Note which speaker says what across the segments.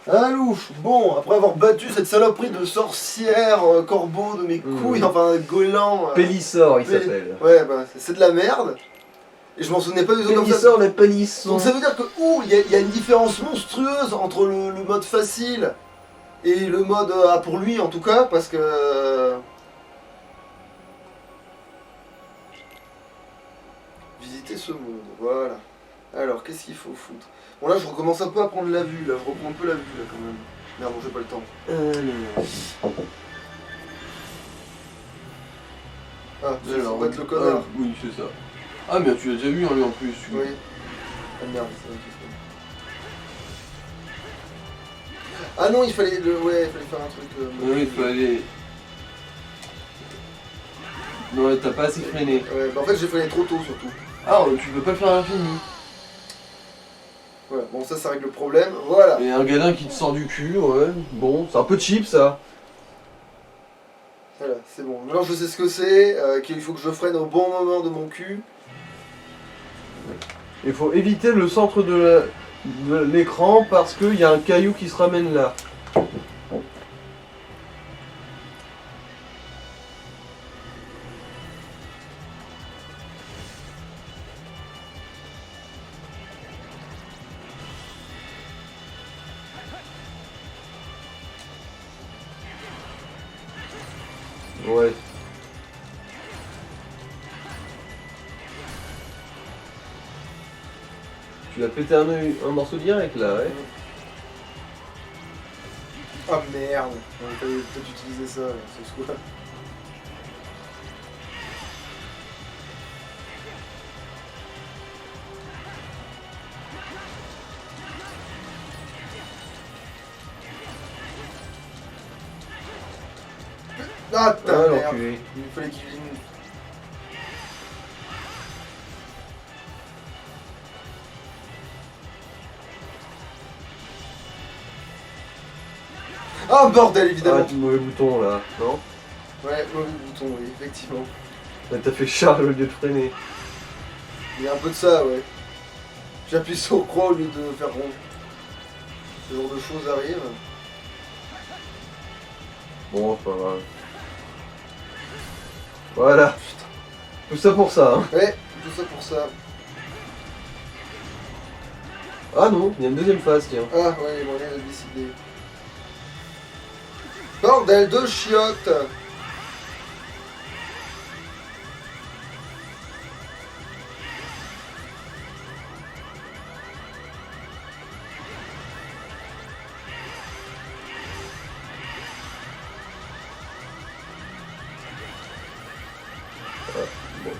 Speaker 1: Un louche. Bon, après avoir battu cette saloperie de sorcière corbeau de mes couilles, enfin goéland.
Speaker 2: Pélissor, il s'appelle.
Speaker 1: Ouais, bah c'est de la merde. Et je m'en souvenais pas du tout comme ça.
Speaker 2: Pélissor, le pélisson.
Speaker 1: Donc ça veut dire que, il y a une différence monstrueuse entre le mode facile et le mode pour lui en tout cas, parce que... Visiter ce monde, voilà. Alors, qu'est-ce qu'il faut foutre? Bon là, je recommence un peu à prendre la vue, là. Je reprends un peu la vue, là, quand même. Merde, bon, j'ai pas le temps. Ah, c'est
Speaker 2: Alors,
Speaker 1: va être le connard.
Speaker 2: oui, c'est ça. Ah, mais tu l'as déjà vu, hein, lui, en plus.
Speaker 1: Oui. Ah merde, c'est ça. Ah non, il fallait... Ouais, il fallait faire un truc...
Speaker 2: Oui, il fallait... Non, t'as pas assez freiné.
Speaker 1: Ouais, bah en fait, j'ai freiné trop tôt, surtout.
Speaker 2: Ah, tu peux pas le faire à l'infini.
Speaker 1: Voilà, bon ça règle le problème, voilà.
Speaker 2: Et un gadin qui te sort du cul, ouais. Bon, c'est un peu cheap, ça.
Speaker 1: Voilà, c'est bon. Maintenant je sais ce que c'est, qu'il faut que je freine au bon moment de mon cul.
Speaker 2: Il faut éviter le centre de l'écran parce qu'il y a un caillou qui se ramène là. Ouais. Tu as pété un morceau direct là, ouais.
Speaker 1: Ah merde, on peut peut-être utiliser ça, là, c'est quoi. Ah putain, merde.
Speaker 2: L'enculé.
Speaker 1: Il fallait qu'il vienne. Ah bordel, évidemment.
Speaker 2: Ah, mauvais bouton là, non?
Speaker 1: Ouais, mauvais bouton, oui, effectivement.
Speaker 2: Là, t'as fait charge au lieu de freiner.
Speaker 1: Il y a un peu de ça, ouais. J'appuie sur croix au lieu de faire rond. Ce genre de choses arrivent.
Speaker 2: Bon, c'est pas grave. Voilà. Tout ça pour ça, hein.
Speaker 1: Ouais, tout ça pour ça.
Speaker 2: Ah non, il y a une deuxième phase, tiens.
Speaker 1: Ah ouais, bon, rien à décider. Bordel de chiottes.
Speaker 2: Bon,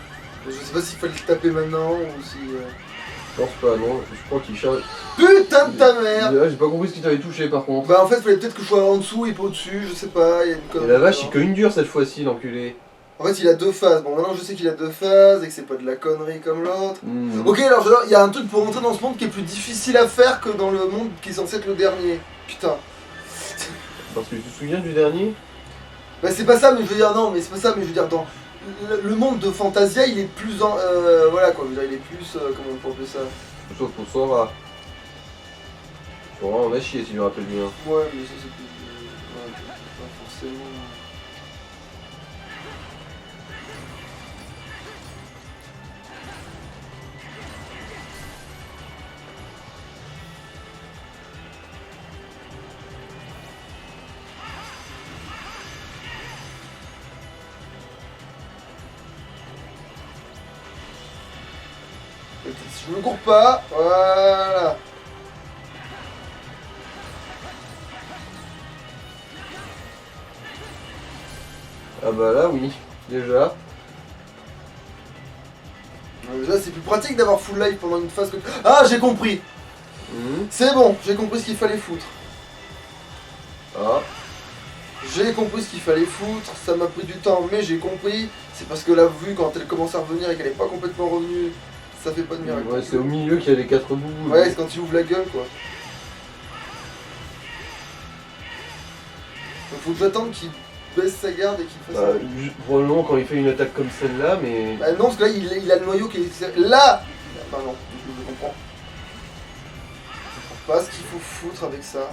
Speaker 1: Je sais pas s'il fallait le taper maintenant ou si...
Speaker 2: je pense pas, non. Je crois qu'il charge.
Speaker 1: Putain de ta mère.
Speaker 2: J'ai pas compris ce qui t'avait touché par contre.
Speaker 1: Bah en fait, il fallait peut-être que je sois en dessous et pas au-dessus, je sais pas, il y a une
Speaker 2: Et
Speaker 1: connerie.
Speaker 2: la vache, il cogne dur cette fois-ci, l'enculé.
Speaker 1: En fait, il a deux phases. Bon, maintenant je sais qu'il a deux phases et que c'est pas de la connerie comme l'autre.
Speaker 2: Mmh.
Speaker 1: Ok, alors il y a un truc pour rentrer dans ce monde qui est plus difficile à faire que dans le monde qui est censé être le dernier. Putain.
Speaker 2: Parce que tu te souviens du dernier?
Speaker 1: Bah c'est pas ça, mais je veux dire, non, mais c'est pas ça, mais je veux dire, dans le monde de Fantasia, il est plus en... voilà quoi, je veux dire, il est plus... comment on peut appeler ça?
Speaker 2: Sauf pour Sora. Sora, on a chié si je me rappelle bien.
Speaker 1: Ouais, mais ça c'est plus... ouais, pas forcément... Si je me cours pas, voilà.
Speaker 2: Ah bah là, oui, déjà.
Speaker 1: Déjà, c'est plus pratique d'avoir full life pendant une phase que... Ah, j'ai compris.
Speaker 2: Mmh.
Speaker 1: C'est bon, j'ai compris ce qu'il fallait foutre.
Speaker 2: Ah.
Speaker 1: J'ai compris ce qu'il fallait foutre, ça m'a pris du temps, mais j'ai compris. C'est parce que la vue, quand elle commence à revenir et qu'elle est pas complètement revenue, ça fait pas de miracle.
Speaker 2: Ouais, c'est au milieu qu'il y a les 4 bouts.
Speaker 1: Ouais, c'est quand il ouvre la gueule, quoi. Donc faut que j'attende qu'il baisse sa garde et qu'il fasse ça.
Speaker 2: Probablement quand il fait une attaque comme celle-là, mais...
Speaker 1: Bah non, parce que là, il a le noyau qui est... Là. Bah non, je comprends. Je comprends pas ce qu'il faut foutre avec ça.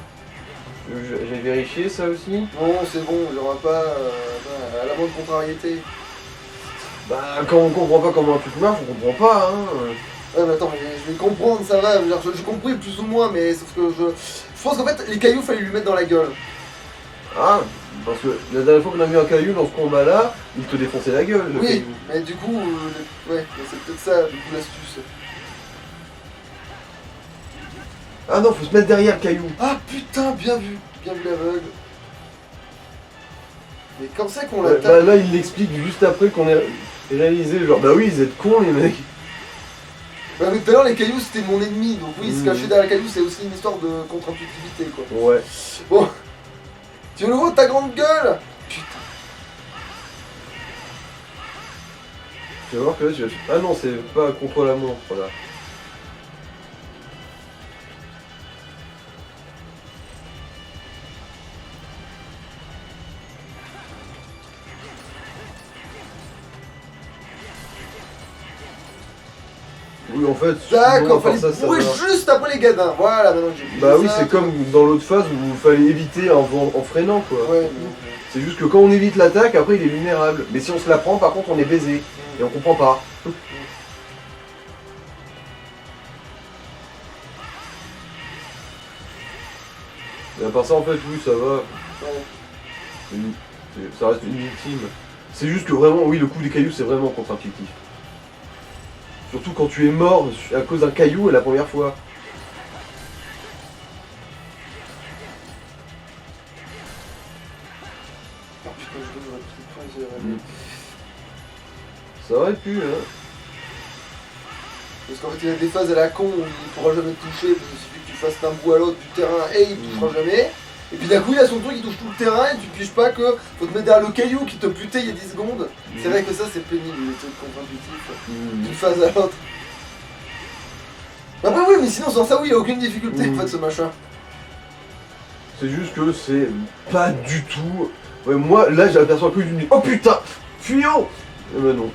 Speaker 2: J'ai vérifié ça aussi.
Speaker 1: Non, c'est bon, il n'y aura pas à la moindre contrariété.
Speaker 2: Bah quand on comprend pas comment un truc marche, on comprend pas hein.
Speaker 1: Ouais mais attends, mais je vais comprendre, ça va, j'ai compris plus ou moins, mais sauf que je pense qu'en fait les cailloux fallait lui mettre dans la gueule.
Speaker 2: Ah, parce que la dernière fois qu'on a vu un caillou dans ce combat là, il te défonçait la gueule le
Speaker 1: Oui,
Speaker 2: caillou.
Speaker 1: mais du coup, ouais, c'est peut-être ça, du coup l'astuce.
Speaker 2: Ah non, faut se mettre derrière le caillou.
Speaker 1: Ah putain, bien vu l'aveugle. Mais quand c'est qu'on
Speaker 2: Ouais,
Speaker 1: l'attaque?
Speaker 2: bah là il l'explique juste après qu'on ait réalisé genre bah oui ils êtes cons les mecs.
Speaker 1: Bah mais tout à l'heure les cailloux c'était mon ennemi, donc oui, se cacher derrière les cailloux c'est aussi une histoire de contre-intuitivité quoi.
Speaker 2: Ouais.
Speaker 1: Bon, tu veux le voir ta grande gueule? Putain.
Speaker 2: Tu vas voir que là tu vas... Ah non c'est pas contre la montre voilà. Oui en fait,
Speaker 1: D'accord,
Speaker 2: fallait
Speaker 1: fallait bourrer juste après les gadins. Voilà, maintenant que j'ai vu.
Speaker 2: bah oui, c'est comme dans l'autre phase où il fallait éviter en freinant quoi.
Speaker 1: Ouais,
Speaker 2: C'est juste que quand on évite l'attaque, après il est vulnérable. Mais si on se la prend, par contre on est baisé. Et on comprend pas. Et à part ça en fait, oui ça va.
Speaker 1: Ouais.
Speaker 2: Ça reste une victime. C'est juste que vraiment, oui le coup des cailloux c'est vraiment contre-intuitif. Surtout quand tu es mort à cause d'un caillou la première fois.
Speaker 1: Oh putain, je devrais peut-être
Speaker 2: Ça aurait pu hein.
Speaker 1: Parce qu'en fait il y a des phases à la con où il pourra jamais te toucher, parce qu'il suffit que tu fasses d'un bout à l'autre du terrain et il te touchera jamais. Et puis d'un coup il a son truc, il touche tout le terrain et tu piges pas que faut te mettre derrière le caillou qui te butait il y a 10 secondes. C'est vrai que ça c'est pénible les trucs contre-intuitifs. D'une phase à l'autre. Bah oui mais sinon sans ça oui il n'y a aucune difficulté en fait ce machin.
Speaker 2: C'est juste que c'est pas du tout... Ouais, moi là j'aperçois que je me dis oh putain fuyons. Eh ben non.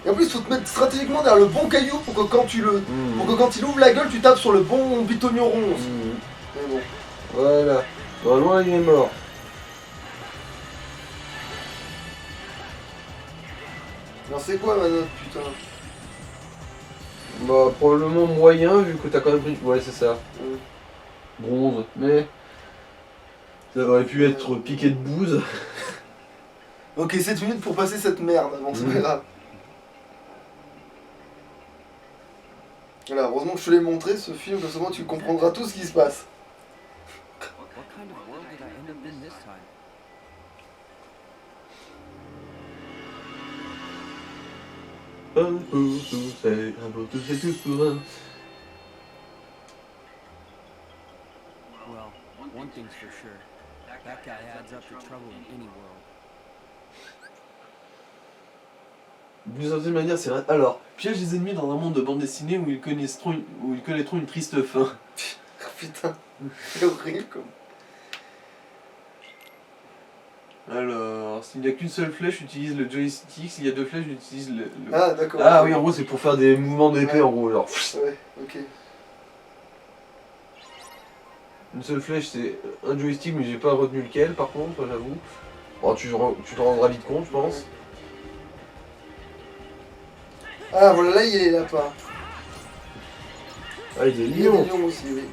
Speaker 1: Et en plus, il faut te mettre stratégiquement derrière le bon caillou pour que quand quand il ouvre la gueule, tu tapes sur le bon bitognon rond. Mais bon.
Speaker 2: Voilà. Normalement il est mort.
Speaker 1: Alors c'est quoi ma note, putain?
Speaker 2: Bah probablement moyen vu que t'as quand même pris... Ouais c'est ça. Bronze. Mais... Ça aurait pu être piqué de bouse.
Speaker 1: Ok, 7 minutes pour passer cette merde, bon c'est pas grave. Voilà, heureusement que je te l'ai montré ce film, comme ça au moins tu comprendras tout ce qui se passe.
Speaker 2: Un pour tous et tous pour un.
Speaker 3: Well, one thing's for sure. That guy adds up to trouble in any world.
Speaker 2: D'une certaine manière, c'est vrai. Alors, piège les ennemis dans un monde de bande dessinée où ils connaîtront une triste fin.
Speaker 1: Putain, c'est horrible comme.
Speaker 2: Alors, s'il n'y a qu'une seule flèche, utilise le joystick. S'il y a deux flèches, utilise le...
Speaker 1: Ah d'accord.
Speaker 2: Ah oui, en gros, c'est pour faire des mouvements d'épée, en gros. Genre.
Speaker 1: Ouais, ok.
Speaker 2: Une seule flèche, c'est un joystick, mais j'ai pas retenu lequel, par contre, j'avoue. Bon, tu t'en rendras vite compte, je pense.
Speaker 1: Ah voilà, là il y a les lapins.
Speaker 2: Ah, il y a des
Speaker 1: Il y a des
Speaker 2: lions.
Speaker 1: lions aussi, oui.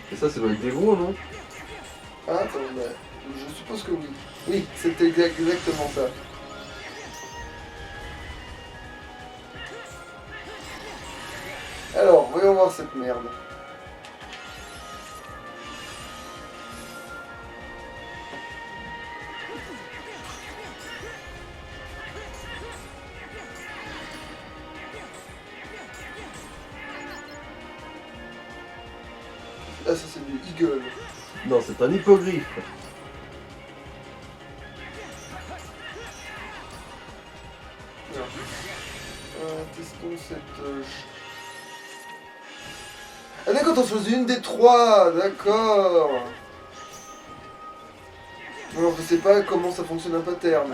Speaker 2: Et ça doit être des gros, non?
Speaker 1: Ah attends, bah, je suppose que oui. Oui, c'était exactement ça. Alors, voyons voir cette merde. Ah ça c'est du eagle.
Speaker 2: Non, c'est un hippogriffe.
Speaker 1: Testons cette... Ah d'accord, t'en choisis une des trois, d'accord. Alors je sais pas comment ça fonctionne un pattern.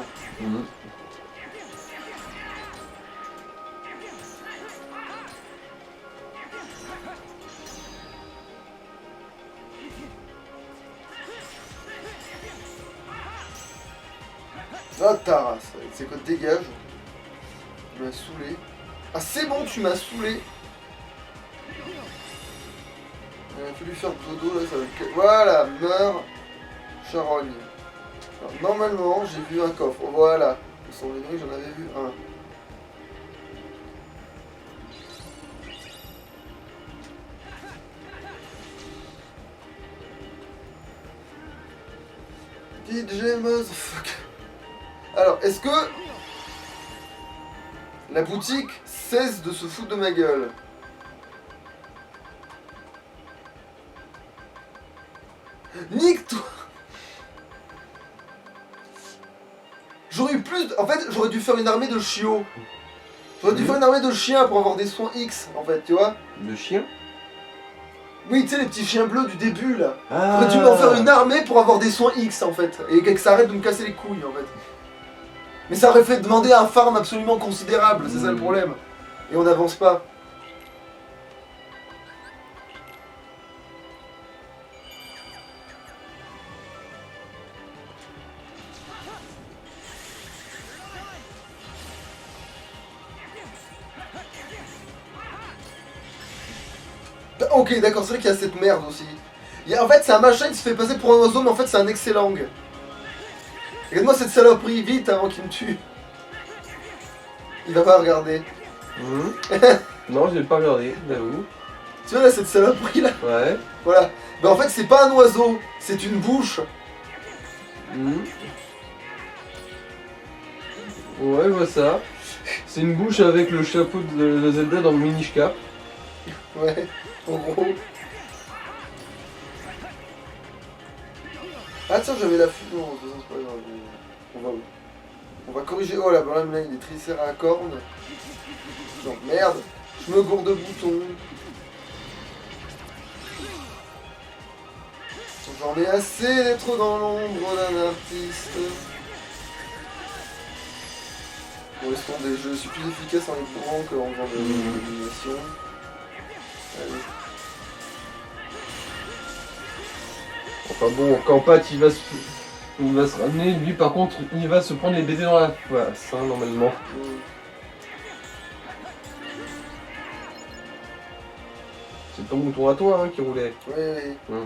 Speaker 1: Ah, ta race, c'est quoi, dégage. Tu m'as saoulé. Ah, c'est bon, tu m'as saoulé. Il a fallu faire dodo, là, ça va être... Voilà, meurs, charogne. Alors, normalement, j'ai vu un coffre, voilà. Il me semblait que j'en avais vu un. DJ motherfucker. Alors, est-ce que la boutique cesse de se foutre de ma gueule? Nique-toi! J'aurais eu plus... En fait, j'aurais dû faire une armée de chiots. J'aurais dû faire une armée de chiens pour avoir des soins X, en fait, tu vois?
Speaker 2: Le chien?
Speaker 1: Oui, tu sais, les petits chiens bleus du début, là.
Speaker 2: Ah.
Speaker 1: J'aurais dû m'en faire une armée pour avoir des soins X, en fait. Et que ça arrête de me casser les couilles, en fait. Mais ça aurait fait demander un farm absolument considérable, c'est ça le problème. Et on n'avance pas. Ok, d'accord, c'est vrai qu'il y a cette merde aussi. En fait, c'est un machin qui se fait passer pour un oiseau, mais en fait, c'est un excellent. Regarde-moi cette saloperie, vite, avant qu'il me tue. Il va pas regarder.
Speaker 2: Non, j'ai pas regardé, j'avoue.
Speaker 1: Tu vois là, cette saloperie là?
Speaker 2: Ouais.
Speaker 1: Voilà. Ben en fait, c'est pas un oiseau, c'est une bouche.
Speaker 2: Ouais, je vois ça. C'est une bouche avec le chapeau de Zelda dans le Minish Cap.
Speaker 1: Ouais, en gros. Ah tiens, j'avais la fuite. Non, de toute façon, c'est pas grave. On va corriger. Oh là, là, il y a des tricères à cornes. Non, merde. Je me gourde de boutons. J'en ai assez d'être dans l'ombre d'un artiste. Bon, laisse tomber. Je suis plus efficace en les courant qu'en faisant de l'élimination. Allez.
Speaker 2: Enfin bon, quand Pat il va se ramener, lui par contre il va se prendre les BD dans la face, hein, normalement. C'est ton bouton à toi hein, qui roulait.
Speaker 1: Oui.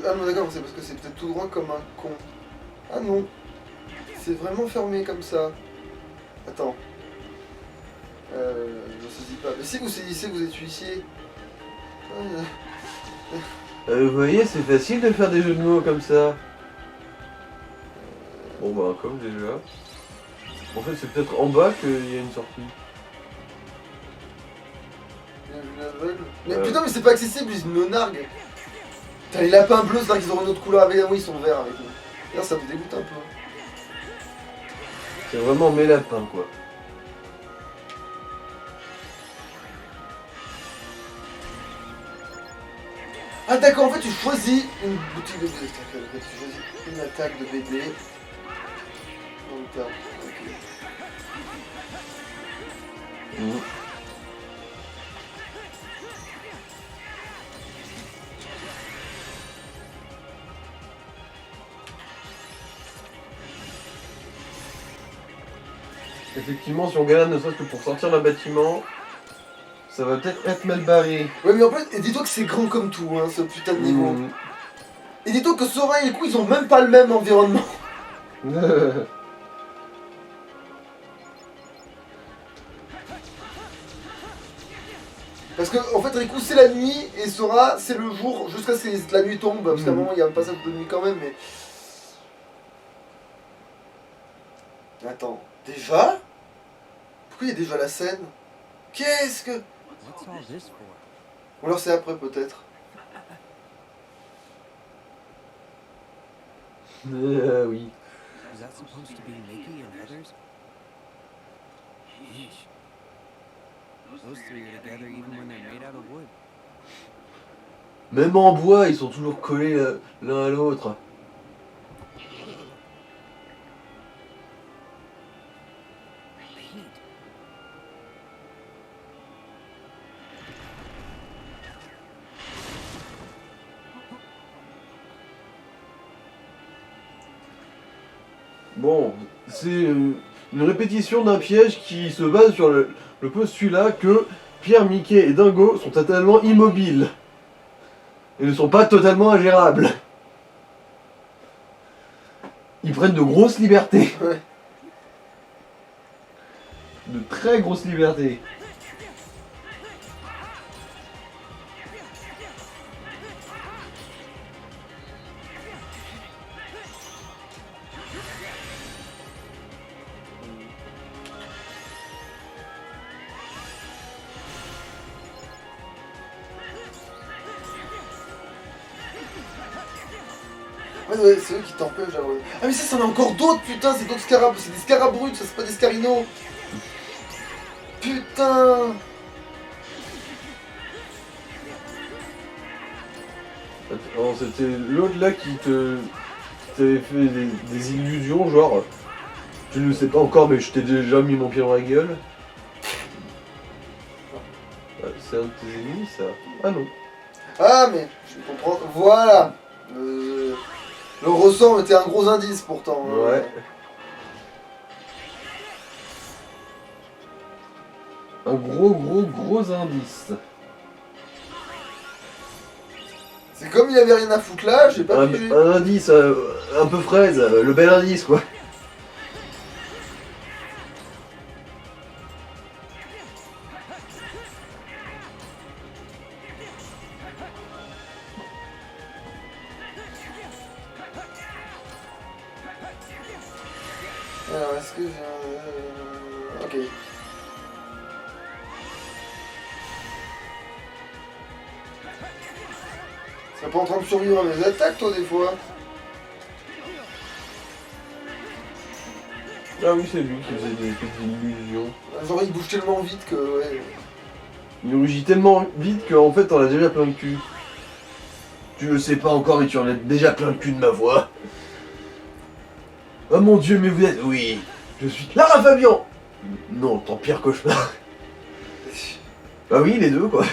Speaker 1: Ah non d'accord, c'est parce que c'est peut-être tout droit comme un con. Ah non. C'est vraiment fermé comme ça. Attends. Je ne saisis pas. Mais si vous saisissez, vous êtes huissier.
Speaker 2: Vous voyez, c'est facile de faire des jeux de mots comme ça. Bon bah comme déjà. En fait c'est peut-être en bas qu'il y a une sortie.
Speaker 1: Mais putain mais c'est pas accessible, ils me narguent. Putain les lapins bleus, c'est vrai qu'ils auront une autre couleur avec nous, ils sont verts avec nous. D'ailleurs ça me dégoûte un peu.
Speaker 2: C'est vraiment mes lapins quoi.
Speaker 1: Ah d'accord, en fait tu choisis une boutique de BD. Tu choisis une attaque de BD. Donc t'as... Ok.
Speaker 2: Effectivement, si on galère ne serait-ce que pour sortir d'un bâtiment, ça va peut-être être mal barré.
Speaker 1: Ouais mais en fait, et dis-toi que c'est grand comme tout, hein, ce putain de niveau. Et dis-toi que Sora et Kou, ils ont même pas le même environnement. Parce que en fait Riku c'est la nuit et Sora c'est le jour jusqu'à ce que la nuit tombe, parce qu'à un moment il y a un passage de nuit quand même mais... Attends, déjà? Pourquoi il y a déjà la scène? Qu'est-ce que...
Speaker 3: What's all this for?
Speaker 1: Ou alors c'est après peut-être.
Speaker 2: Oui.
Speaker 3: Is that supposed to be Mickey and others? Yeesh. Those three are together even when they're made out of wood.
Speaker 2: Même en bois, ils sont toujours collés l'un à l'autre.
Speaker 3: Pete.
Speaker 2: Bon, c'est une répétition d'un piège qui se base sur le postulat que Pierre, Mickey et Dingo sont totalement immobiles. Et ne sont pas totalement ingérables. Ils prennent de grosses libertés.
Speaker 1: Ouais.
Speaker 2: De très grosses libertés.
Speaker 1: Ouais, c'est eux qui t'empêchent d'avoir... Ah mais ça, c'en a encore d'autres, putain, c'est d'autres scarabs, c'est des scarabruts, ça c'est pas des scarinos. Putain.
Speaker 2: Alors, c'était l'autre là qui t'avait fait des illusions, genre tu ne le sais pas encore mais je t'ai déjà mis mon pied dans la gueule. Ah, c'est un de tes ennemis ça. Ah non.
Speaker 1: Ah mais, je comprends, voilà. Le ressort était un gros indice pourtant.
Speaker 2: Ouais. Un gros indice.
Speaker 1: C'est comme il avait rien à foutre là, j'ai pas pigé.
Speaker 2: Un indice un peu fraise, le bel indice quoi.
Speaker 1: Alors, est-ce que j'ai un... Ok. Tu serais pas en train de survivre à mes attaques, toi, des fois?
Speaker 2: Ah oui, c'est lui qui faisait des petites illusions.
Speaker 1: Genre, il bouge tellement vite que, ouais...
Speaker 2: Il rugit tellement vite qu'en fait on a déjà plein de cul. Tu le sais pas encore mais tu en as déjà plein de cul de ma voix. Oh mon dieu mais vous êtes... Oui, je suis Lara Fabian. Non, ton pire cauchemar. Bah oui, les deux quoi.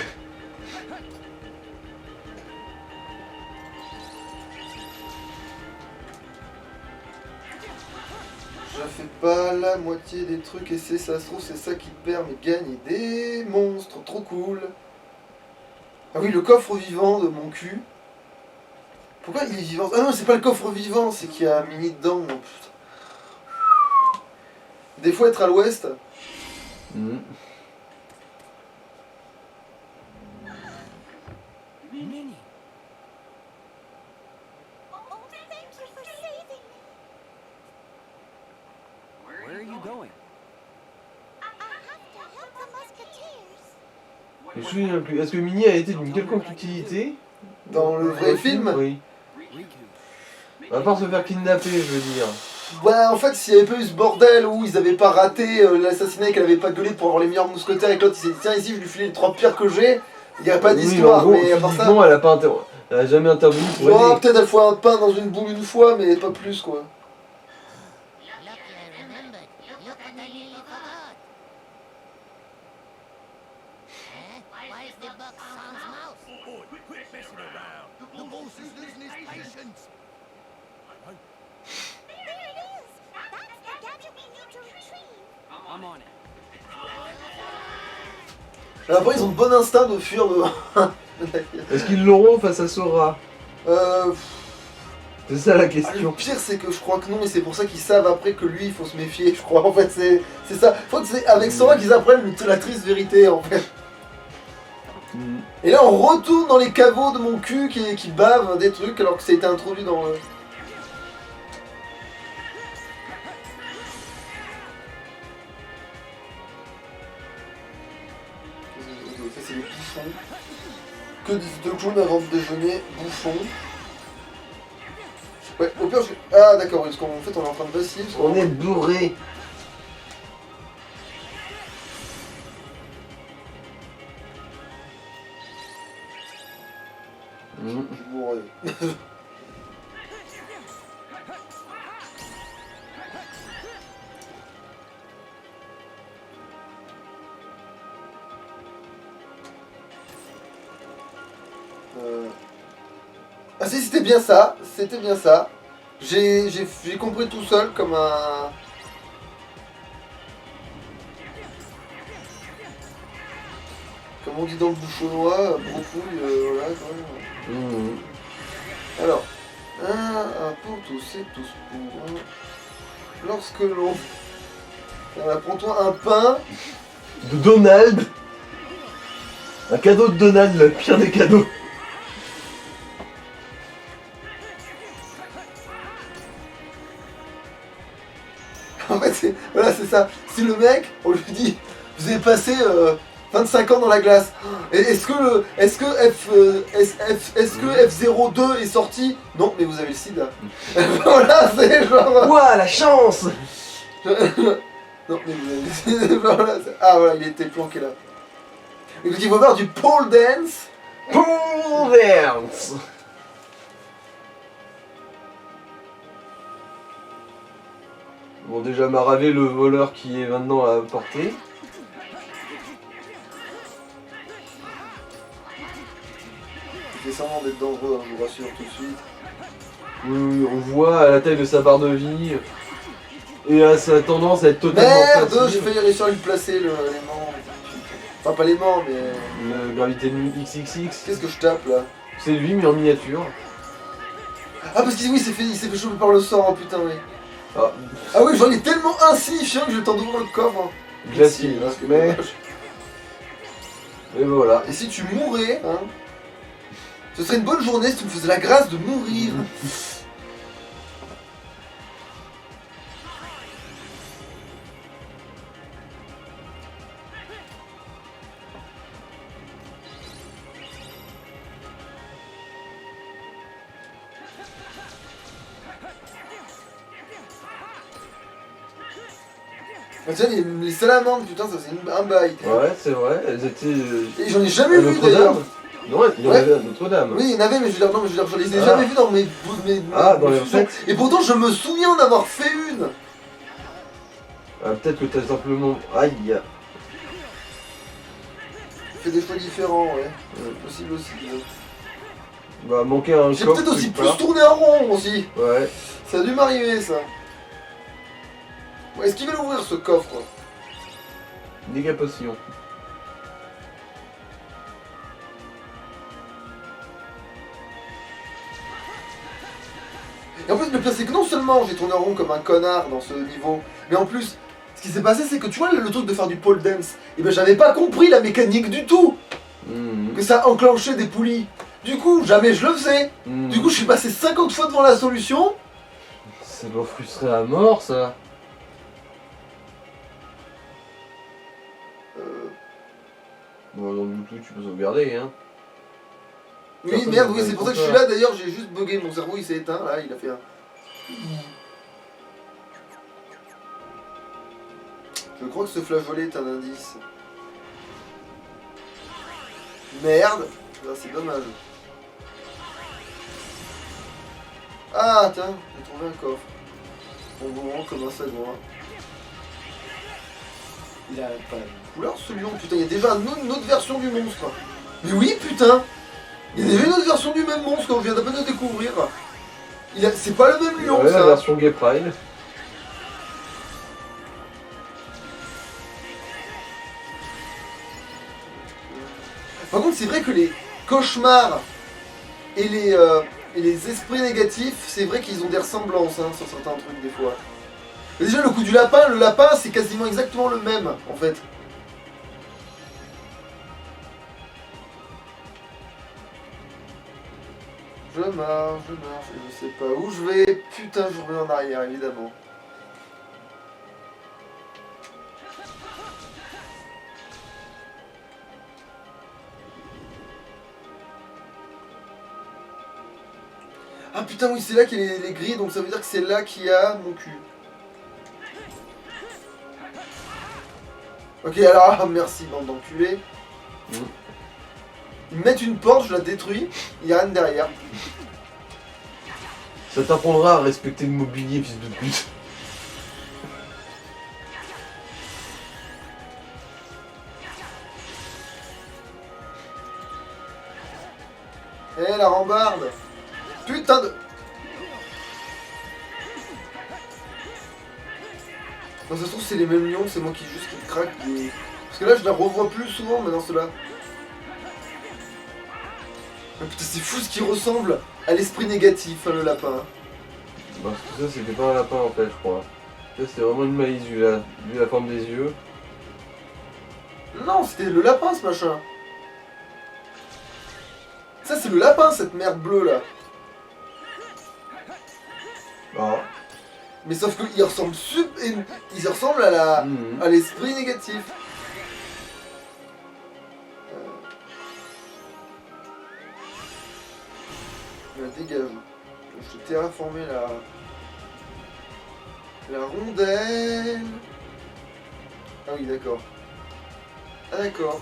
Speaker 1: Je fais pas la moitié des trucs et c'est ça se trouve, c'est ça qui te permet de gagner des monstres, trop cool. Ah oui, le coffre vivant de mon cul. Pourquoi il est vivant? Ah non, c'est pas le coffre vivant, c'est qu'il y a un mini dedans. Oh, putain. Des fois, être à l'ouest.
Speaker 2: Mm.
Speaker 3: Minnie.
Speaker 4: Oh, thank you for saving me.
Speaker 3: Where are you going?
Speaker 4: I have to help the musketeers.
Speaker 2: Je me souviens plus. Est-ce que Minnie a été d'une quelconque utilité
Speaker 1: Dans le vrai film?
Speaker 2: Oui.
Speaker 3: Riku.
Speaker 2: À part se faire kidnapper, je veux dire.
Speaker 1: Ouais, en fait, s'il y avait pas eu ce bordel où ils avaient pas raté l'assassinat et qu'elle avait pas gueulé pour avoir les meilleurs mousquetaires et que l'autre il s'est dit tiens, ici je lui file les 3 pierres que j'ai, il y a pas
Speaker 2: Oui,
Speaker 1: d'histoire,
Speaker 2: en gros,
Speaker 1: mais à part ça.
Speaker 2: physiquement, elle a jamais intervenu pour
Speaker 1: Ouais,
Speaker 2: aider.
Speaker 1: peut-être elle fout un pain dans une boule une fois, mais pas plus quoi.
Speaker 4: Lucky I remembered. Look what I nearly forgot. Why is the buck sans mouth?
Speaker 5: Boy, quit messing around. The boss is losing his patience.
Speaker 4: There it is. That's the gadget we need to retrieve.
Speaker 3: I'm on it.
Speaker 1: Après, ils ont de bon instinct de fuir de.
Speaker 2: Est-ce qu'ils l'auront face à Sora?
Speaker 1: euh.
Speaker 2: C'est ça la
Speaker 1: Le
Speaker 2: question.
Speaker 1: pire, c'est que je crois que non, et c'est pour ça qu'ils savent après que lui, il faut se méfier, je crois. En fait, c'est ça. Faut que c'est avec Sora qu'ils apprennent la triste vérité, en fait.
Speaker 2: Mm.
Speaker 1: Et là, on retourne dans les caveaux de mon cul qui bave des trucs alors que ça a été introduit dans le. Ça, c'est les bouffons. Que des œufs jaunes avant de déjeuner, bouffons. Ouais, au pire, je... Ah, d'accord, parce qu'en fait, on est en train de vaciller. parce qu'on-
Speaker 2: On est bourré. Mm.
Speaker 1: Bourré. Ah si, c'était bien ça, c'était bien ça. J'ai compris tout seul comme un... Comme on dit dans le bouchonnois, brocouille, voilà quoi.
Speaker 2: Mhm.
Speaker 1: Alors, un pour tous et tous pour un. Lorsque l'on... Voilà, prends-toi un pain.
Speaker 2: De Donald. Un cadeau de Donald, le pire des cadeaux.
Speaker 1: En fait, voilà, c'est ça. Si le mec, on lui dit, vous avez passé 25 ans dans la glace, est-ce que F02 est sorti? Non, mais vous avez le sida. Voilà, c'est genre...
Speaker 2: Ouah, la chance.
Speaker 1: Non, mais vous avez le sida. Voilà, ah voilà, il était planqué là. Écoute, il faut faire du pole dance.
Speaker 2: Pole dance. Bon, déjà Maravé, le voleur qui est maintenant à portée.
Speaker 1: Il fait semblant d'être dangereux, hein, je vous rassure tout de suite.
Speaker 2: Oui, on voit à la taille de sa barre de vie et à sa tendance à être totalement
Speaker 1: Merde, j'ai
Speaker 2: passive.
Speaker 1: failli réussir à lui placer l'aimant. Enfin, pas l'aimant, mais...
Speaker 2: Le gravité XXX,
Speaker 1: Qu'est-ce que je tape là?
Speaker 2: c'est lui mais en miniature.
Speaker 1: Ah, parce qu'il oui, il s'est fait choper par le sort, oh putain, oui.
Speaker 2: Ah,
Speaker 1: Ah oui, j'en ai tellement insignifiant que j'ai le temps d'ouvrir le coffre. Hein.
Speaker 2: glacier,
Speaker 1: Parce que
Speaker 2: mais...
Speaker 1: dommage.
Speaker 2: Et voilà.
Speaker 1: Et si tu mourais, hein, ce serait une bonne journée si tu me faisais la grâce de mourir. Ah, tiens, les salamandres, putain, ça c'est un bail.
Speaker 2: Ouais, c'est vrai, elles étaient
Speaker 1: Et j'en ai jamais
Speaker 2: à
Speaker 1: vu d'ailleurs.
Speaker 2: Notre-Dame. Non, il y en
Speaker 1: Ouais.
Speaker 2: avait à Notre-Dame.
Speaker 1: Oui, il y en avait, mais je veux dire, non, mais je veux dire, je les ai
Speaker 2: Ah.
Speaker 1: jamais vus dans mes
Speaker 2: Ah, dans les
Speaker 1: fusions.
Speaker 2: recettes.
Speaker 1: Et pourtant, je me souviens en avoir fait une.
Speaker 2: Ah, peut-être que t'as simplement... Aïe.
Speaker 1: Fait des choix différents, ouais. C'est possible aussi. Ouais.
Speaker 2: Bah, manquer un
Speaker 1: J'ai
Speaker 2: coffre
Speaker 1: peut-être aussi
Speaker 2: quelque
Speaker 1: plus
Speaker 2: part.
Speaker 1: tourné en rond aussi.
Speaker 2: Ouais.
Speaker 1: Ça a dû m'arriver ça. Ouais, est-ce qu'ils veulent ouvrir ce coffre?
Speaker 2: Dégâts potions.
Speaker 1: Et en plus, le pire, c'est que non seulement j'ai tourné en rond comme un connard dans ce niveau, mais en plus, ce qui s'est passé, c'est que tu vois le truc de faire du pole dance, et ben j'avais pas compris la mécanique du tout,
Speaker 2: Mhm.
Speaker 1: que ça enclenchait des poulies. Du coup, jamais je le faisais.
Speaker 2: Mhm.
Speaker 1: Du coup, je suis passé 50 fois devant la solution.
Speaker 2: Ça doit frustrer à mort, ça. Bon, dans le tout, tu peux sauvegarder, hein.
Speaker 1: Oui,
Speaker 2: Personne
Speaker 1: merde,
Speaker 2: ne
Speaker 1: oui,
Speaker 2: va
Speaker 1: c'est
Speaker 2: être
Speaker 1: pour ça que je suis
Speaker 2: content.
Speaker 1: là. D'ailleurs, j'ai juste bugué, mon cerveau il s'est éteint, là, il a fait un... Je crois que ce flageolet est un indice. Merde. Ah, c'est dommage. Ah, tiens, j'ai trouvé un coffre. On vous rend comme un sagouin. Il a pas la même couleur ce lion, putain, il y a déjà une autre version du monstre. Mais oui, putain. Il y a déjà une autre version du même monstre qu'on vient d'à peine de découvrir. C'est pas le même lion,
Speaker 2: Ouais,
Speaker 1: ça.
Speaker 2: la version Gay Pride.
Speaker 1: Par contre, c'est vrai que les cauchemars et les esprits négatifs, c'est vrai qu'ils ont des ressemblances hein, sur certains trucs des fois. Mais déjà, le coup du lapin, le lapin, c'est quasiment exactement le même, en fait. Je marche, et je sais pas où je vais. Putain, je reviens en arrière, évidemment. Ah putain, oui, c'est là qu'il y a les grilles, donc ça veut dire que c'est là qu'il y a mon cul. Ok, alors, ah, merci, bande d'enculés. Ils me mettent une porte, je la détruis, il y a rien derrière.
Speaker 2: Ça t'apprendra à respecter le mobilier, fils de pute.
Speaker 1: Eh, la rambarde. Putain de... Non, ça se trouve, c'est les mêmes lions, c'est moi qui juste qui craque des... Parce que là, je la revois plus souvent maintenant, ceux-là. Ah, putain, c'est fou ce qui ressemble à l'esprit négatif, hein, le lapin.
Speaker 2: Parce que ça, c'était pas un lapin en fait, je crois. Ça, c'était vraiment une malice vu la forme des yeux.
Speaker 1: Non, c'était le lapin, ce machin. Ça, c'est le lapin, cette merde bleue, là.
Speaker 2: Ah.
Speaker 1: Mais sauf qu'il ressemble il ressemble à la...
Speaker 2: Mhm.
Speaker 1: à l'esprit négatif. Dégage. Je t'ai terraformé la rondelle. Ah oui, d'accord. Ah d'accord.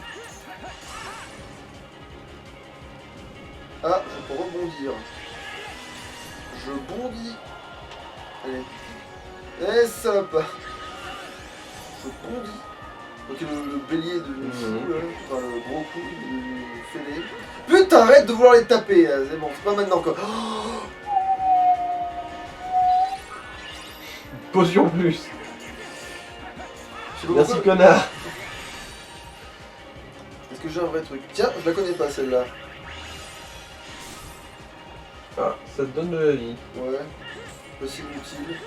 Speaker 1: Ah, je peux rebondir. Je bondis. Allez. Et ça va pas. Je bondis. Ok, le bélier est devenu fou là. Enfin, le gros coup est devenu fêlé. Putain, arrête de vouloir les taper. Là. C'est bon, c'est pas maintenant quoi.
Speaker 2: Potion plus.
Speaker 1: Je sais pas
Speaker 2: Merci
Speaker 1: pourquoi.
Speaker 2: connard.
Speaker 1: Est-ce que j'ai un vrai truc? Tiens, je la connais pas celle-là.
Speaker 2: Ah, ça te donne de la vie.
Speaker 1: Ouais. Pas si utile.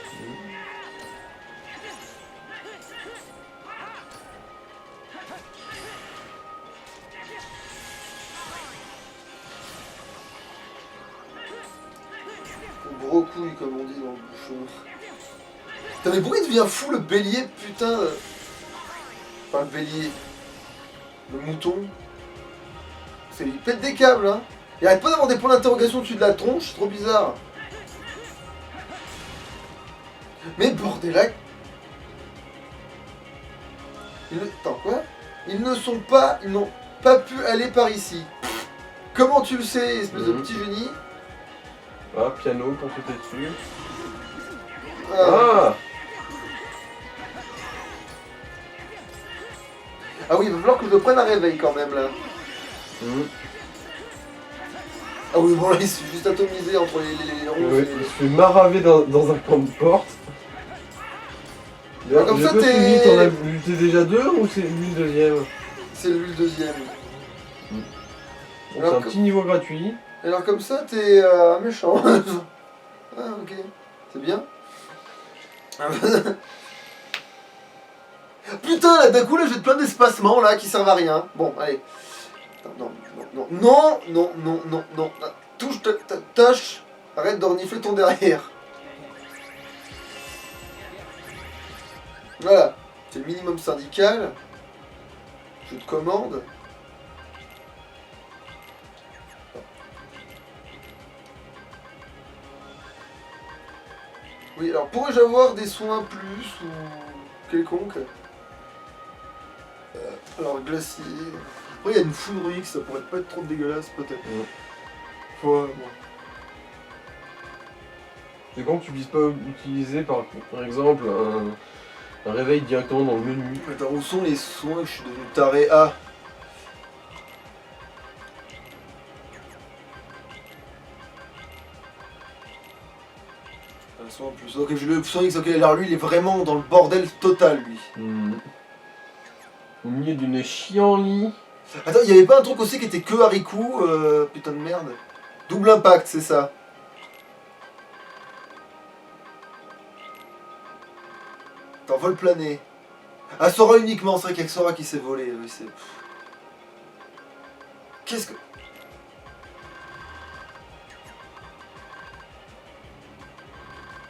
Speaker 1: Gros couille comme on dit dans le bouchon. Putain mais pourquoi il devient fou le bélier putain. Enfin le bélier. Le mouton. Il pète des câbles hein. Il arrête pas d'avoir des points d'interrogation au-dessus de la tronche, c'est trop bizarre. Mais bordelac. Attends quoi? Ils n'ont pas pu aller par ici. Comment tu le sais, espèce de petit génie?
Speaker 2: Ah, piano pour sauter dessus.
Speaker 1: Ah.
Speaker 2: Ah.
Speaker 1: Ah oui, il va falloir que je prenne un réveil quand même là. Ah oui, bon là il se fait juste atomiser entre les ronds.
Speaker 2: Ouais, il se fait maraver dans un camp de porte.
Speaker 1: Ah, comme ça,
Speaker 2: t'en
Speaker 1: t'es...
Speaker 2: as lutté déjà deux ou c'est lui le deuxième?
Speaker 1: C'est lui le deuxième.
Speaker 2: Donc c'est
Speaker 1: Alors
Speaker 2: un
Speaker 1: que-
Speaker 2: petit niveau gratuit.
Speaker 1: Et alors comme ça, t'es méchant. Ah ok, c'est bien. Putain, là d'un coup là j'ai plein d'espacements là qui servent à rien. Bon, allez. Non, non, non, non, non, non, non, non. Touche, tâche. Arrête de renifler ton derrière. Voilà, c'est le minimum syndical. Je te commande. Oui, alors pourrais-je avoir des soins plus ou quelconque? Alors glacier. Après il y a une foudrerie, ça pourrait pas être trop dégueulasse peut-être. Bon.
Speaker 2: C'est quand tu puisses pas utiliser par exemple un réveil directement dans le menu.
Speaker 1: Attends, où sont les soins que je suis devenu taré? Ah. Un soin plus. Ok, je le soin X, ok, alors lui il est vraiment dans le bordel total lui.
Speaker 2: Au milieu d'une chienlit.
Speaker 1: Attends, il y avait pas un truc aussi qui était que haricot, putain de merde. Double impact, c'est ça. Attends, vol plané. Ah, Sora uniquement, c'est vrai qu'il y a que Sora qui s'est volé. Oui, c'est... Qu'est-ce que...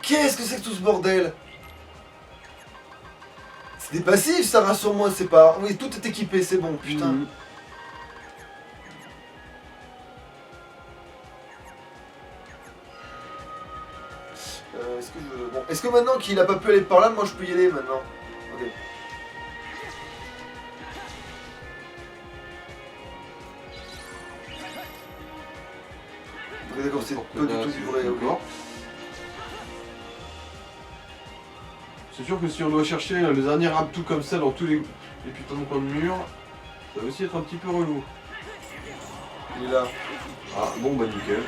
Speaker 1: Qu'est-ce que c'est que tout ce bordel? C'est des passifs, ça rassure-moi, c'est pas... Oui, tout est équipé, c'est bon, putain. Est-ce que je... Bon, est-ce que maintenant qu'il a pas pu aller par là, moi je peux y aller maintenant? Ok. Ok, d'accord, c'est pas du tout du vrai, ok.
Speaker 2: C'est sûr que si on doit chercher le dernier Raptou comme ça dans tous les putains de coins de mur, ça va aussi être un petit peu relou.
Speaker 1: Il est là.
Speaker 2: Ah bon bah nickel.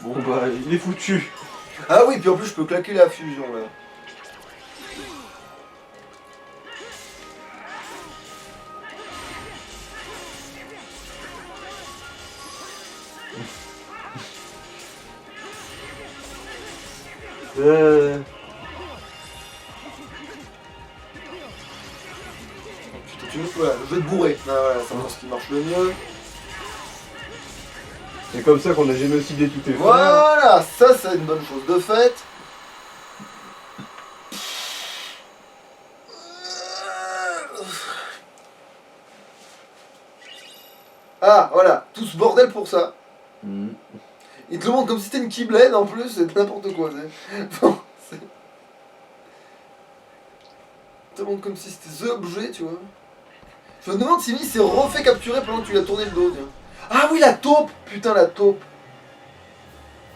Speaker 2: Bon bah il est foutu.
Speaker 1: Ah oui, puis en plus je peux claquer la fusion là. Putain, voilà, je vais te bourrer. Ah, voilà, ça marche ce qui marche le mieux.
Speaker 2: C'est comme ça qu'on a génocidé tous tes frères.
Speaker 1: Voilà, ça c'est une bonne chose de fait. Ah, voilà, tout ce bordel pour ça.
Speaker 2: Mm.
Speaker 1: Il te le montre comme si c'était une Keyblade en plus, c'est n'importe quoi. Bon, il te le montre comme si c'était The Objet, tu vois. Je me demande si Mimi s'est refait capturer pendant que tu lui as tourné le dos, tiens. Ah oui, la taupe. Putain, la taupe.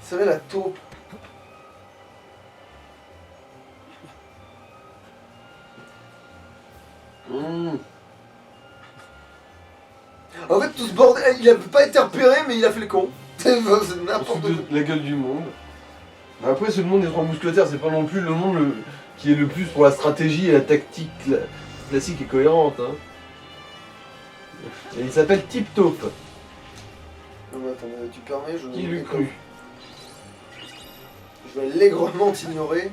Speaker 1: C'est vrai, la taupe.
Speaker 2: Mm.
Speaker 1: En fait, tout ce bordel, il a pas été repéré, mais il a fait le con. C'est
Speaker 2: On se
Speaker 1: n'importe
Speaker 2: fout
Speaker 1: quoi.
Speaker 2: de la gueule du monde. Mais après, c'est le monde des trois mousquetaires, c'est pas non plus le monde qui est le plus pour la stratégie et la tactique classique et cohérente. Hein. Et il s'appelle Tip Top.
Speaker 1: Non mais attends, tu permets,
Speaker 2: Qui l'eût cru?
Speaker 1: Je vais allègrement t'ignorer.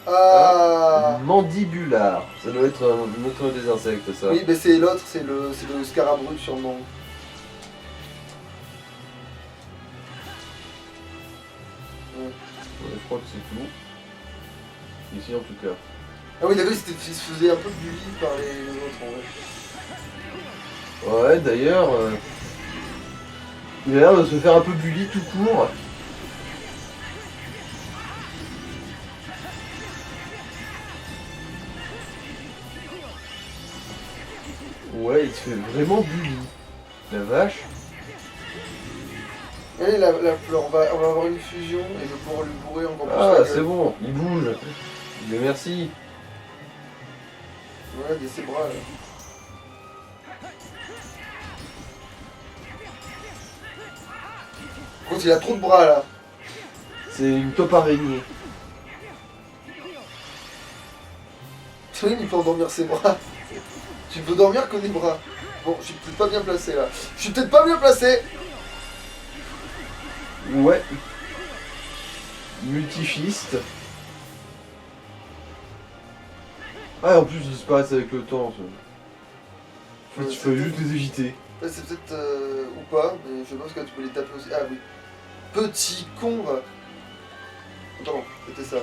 Speaker 1: Ah
Speaker 2: Mandibulaire. Ça doit être un autre des insectes, ça.
Speaker 1: oui, mais c'est l'autre, c'est le scarabée sûrement.
Speaker 2: Ouais, je crois que c'est tout. Ici en tout cas.
Speaker 1: Ah oui, d'accord, il se faisait un peu bully par les autres en vrai.
Speaker 2: Ouais, d'ailleurs, il a l'air de se faire un peu bully tout court. Ouais, il se fait vraiment bully. La vache.
Speaker 1: Allez, on va avoir une fusion et je vais pouvoir lui bourrer encore plus
Speaker 2: Ah,
Speaker 1: la
Speaker 2: c'est
Speaker 1: gueule.
Speaker 2: bon, il bouge. Mais merci.
Speaker 1: Ouais, il y a ses bras là. Par contre, il a trop de bras là.
Speaker 2: C'est une taupe araignée.
Speaker 1: Oui, il peut endormir ses bras. Tu peux dormir que des bras. Bon, je suis peut-être pas bien placé là. Je suis peut-être pas bien placé.
Speaker 2: Ouais. Multifiste. Ah, en plus, ils disparaissent avec le temps. Ça. En fait, tu peux juste les agiter.
Speaker 1: Là, c'est peut-être ou pas, mais je sais pas parce que tu peux les taper aussi. Ah oui. Petit con va. Pardon, c'était ça.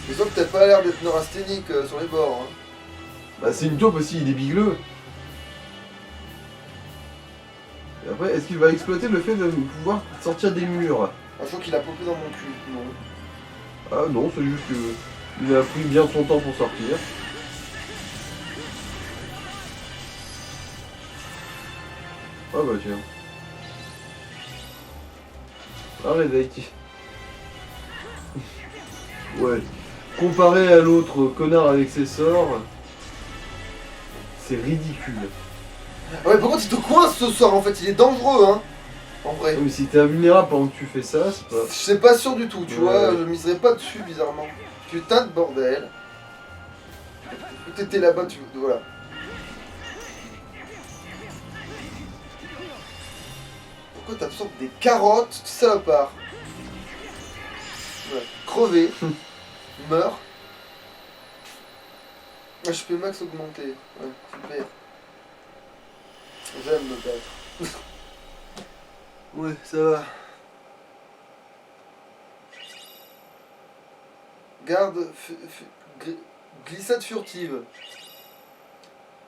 Speaker 1: Je sens que t'as pas l'air d'être neurasthénique sur les bords. Hein.
Speaker 2: Bah, c'est une taupe aussi, il est bigleux. Et après, est-ce qu'il va exploiter le fait de pouvoir sortir des murs?
Speaker 1: Ah, je crois qu'il a popé dans mon cul. Non.
Speaker 2: Ah non, c'est juste que il a pris bien son temps pour sortir. Ah bah tiens. Ah réveil. Ouais. Comparé à l'autre connard avec ses sorts, c'est ridicule.
Speaker 1: Ah ouais, par contre, il te coince ce sort en fait, il est dangereux, hein. En vrai.
Speaker 2: Mais si t'es invulnérable pendant que tu fais ça, c'est pas...
Speaker 1: Je sais pas sûr du tout, tu
Speaker 2: Ouais.
Speaker 1: vois, je miserais pas dessus bizarrement. Putain de bordel. T'étais là-bas, tu... Voilà. Pourquoi t'absorbes des carottes, salopard? Voilà. Crevé. Meurs. HP max augmenté. Ouais, super. J'aime me battre. Ouais, ça va. Garde, glissade furtive.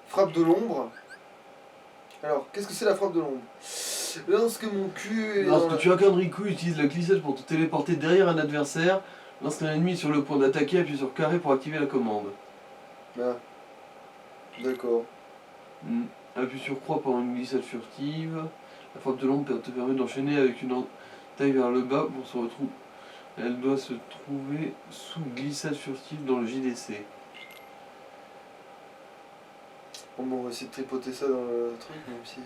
Speaker 1: Frappe de l'ombre. Alors, qu'est-ce que c'est la frappe de l'ombre? Lorsque mon cul est dans
Speaker 2: Lorsque
Speaker 1: la...
Speaker 2: tu incarnes Riku, utilise la glissade pour te téléporter derrière un adversaire. Lorsqu'un ennemi est sur le point d'attaquer, appuie sur carré pour activer la commande.
Speaker 1: Ah. D'accord.
Speaker 2: Appuie sur croix pendant une glissade furtive. La frappe de l'ombre te permet d'enchaîner avec une taille vers le bas pour se retrouver. Elle doit se trouver sous glissade furtive dans le JDC.
Speaker 1: Bon, on va essayer de tripoter ça dans le truc, même si...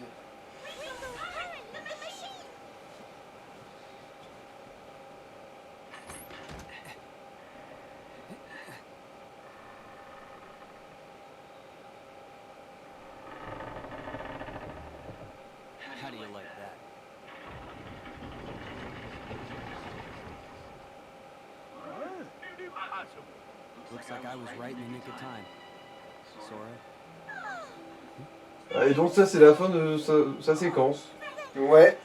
Speaker 3: How do you like that? Looks like I was right in the nick of time. Sora?
Speaker 2: Ah, et donc ça c'est la fin de sa séquence.
Speaker 1: Ouais.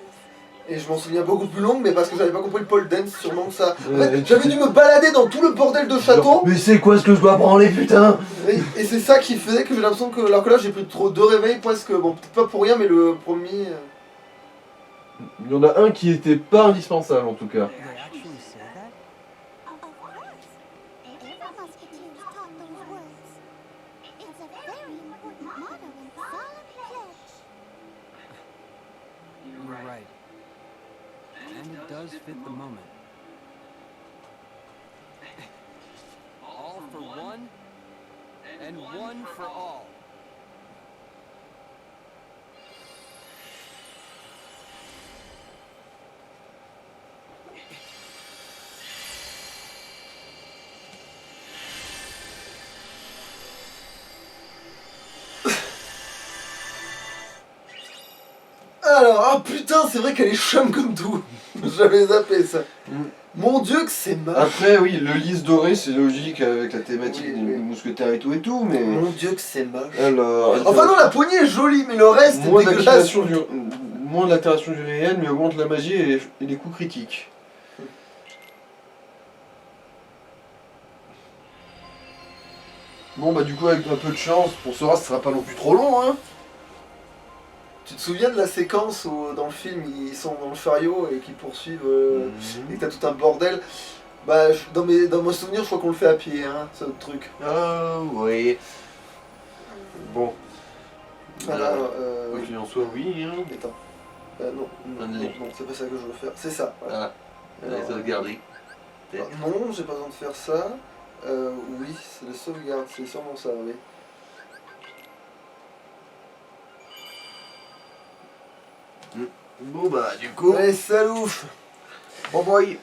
Speaker 1: Et je m'en souviens beaucoup plus longue, mais parce que j'avais pas compris le pole dance, sûrement que ça... En
Speaker 2: Ouais,
Speaker 1: fait, j'avais dû me balader dans tout le bordel de château.
Speaker 2: Genre, mais c'est quoi ce que je dois branler, putain?
Speaker 1: Et c'est ça qui faisait que j'ai l'impression que... Alors que là, j'ai pris trop 2 réveils presque... Bon, peut-être pas pour rien, mais le premier...
Speaker 2: Il y en a un qui était pas indispensable en tout cas.
Speaker 3: They actually say that?
Speaker 4: Of course. Every musketeer taught those words. It's a very important motto and solemn pledge.
Speaker 3: You're right. And it does fit the moment. All for one, and one for all.
Speaker 1: Alors, ah putain, c'est vrai qu'elle est chum comme tout. J'avais zappé ça.
Speaker 2: Mm.
Speaker 1: Mon dieu que c'est moche.
Speaker 2: Après oui, le lys doré c'est logique avec la thématique
Speaker 1: Oui,
Speaker 2: des
Speaker 1: oui.
Speaker 2: mousquetaires et tout, mais...
Speaker 1: Mon dieu que c'est moche.
Speaker 2: Alors...
Speaker 1: Enfin non, la poignée est jolie, mais le reste est
Speaker 2: moins
Speaker 1: dégueulasse.
Speaker 2: moins d'altération du réel, mais augmente la magie et les coups critiques. Bon bah du coup avec un peu de chance, pour Sora ce sera pas non plus trop long hein.
Speaker 1: Tu te souviens de la séquence où dans le film ils sont dans le chariot et qu'ils poursuivent et que t'as tout un bordel? Bah dans mon souvenir je crois qu'on le fait à pied hein, c'est autre truc.
Speaker 2: Ah oui. Bon.
Speaker 1: Voilà,
Speaker 2: Quoi qu'il en soit, oui hein.
Speaker 1: Attends. Non,
Speaker 2: Allez.
Speaker 1: non, c'est pas ça que je veux faire. C'est ça. Voilà.
Speaker 2: Ah,
Speaker 1: Alors,
Speaker 2: allez, sauvegarder.
Speaker 1: non, j'ai pas besoin de faire ça. Oui, c'est la sauvegarde, c'est sûrement ça, oui.
Speaker 2: Bon bah du coup...
Speaker 1: Allez, salut!
Speaker 2: Bon boy.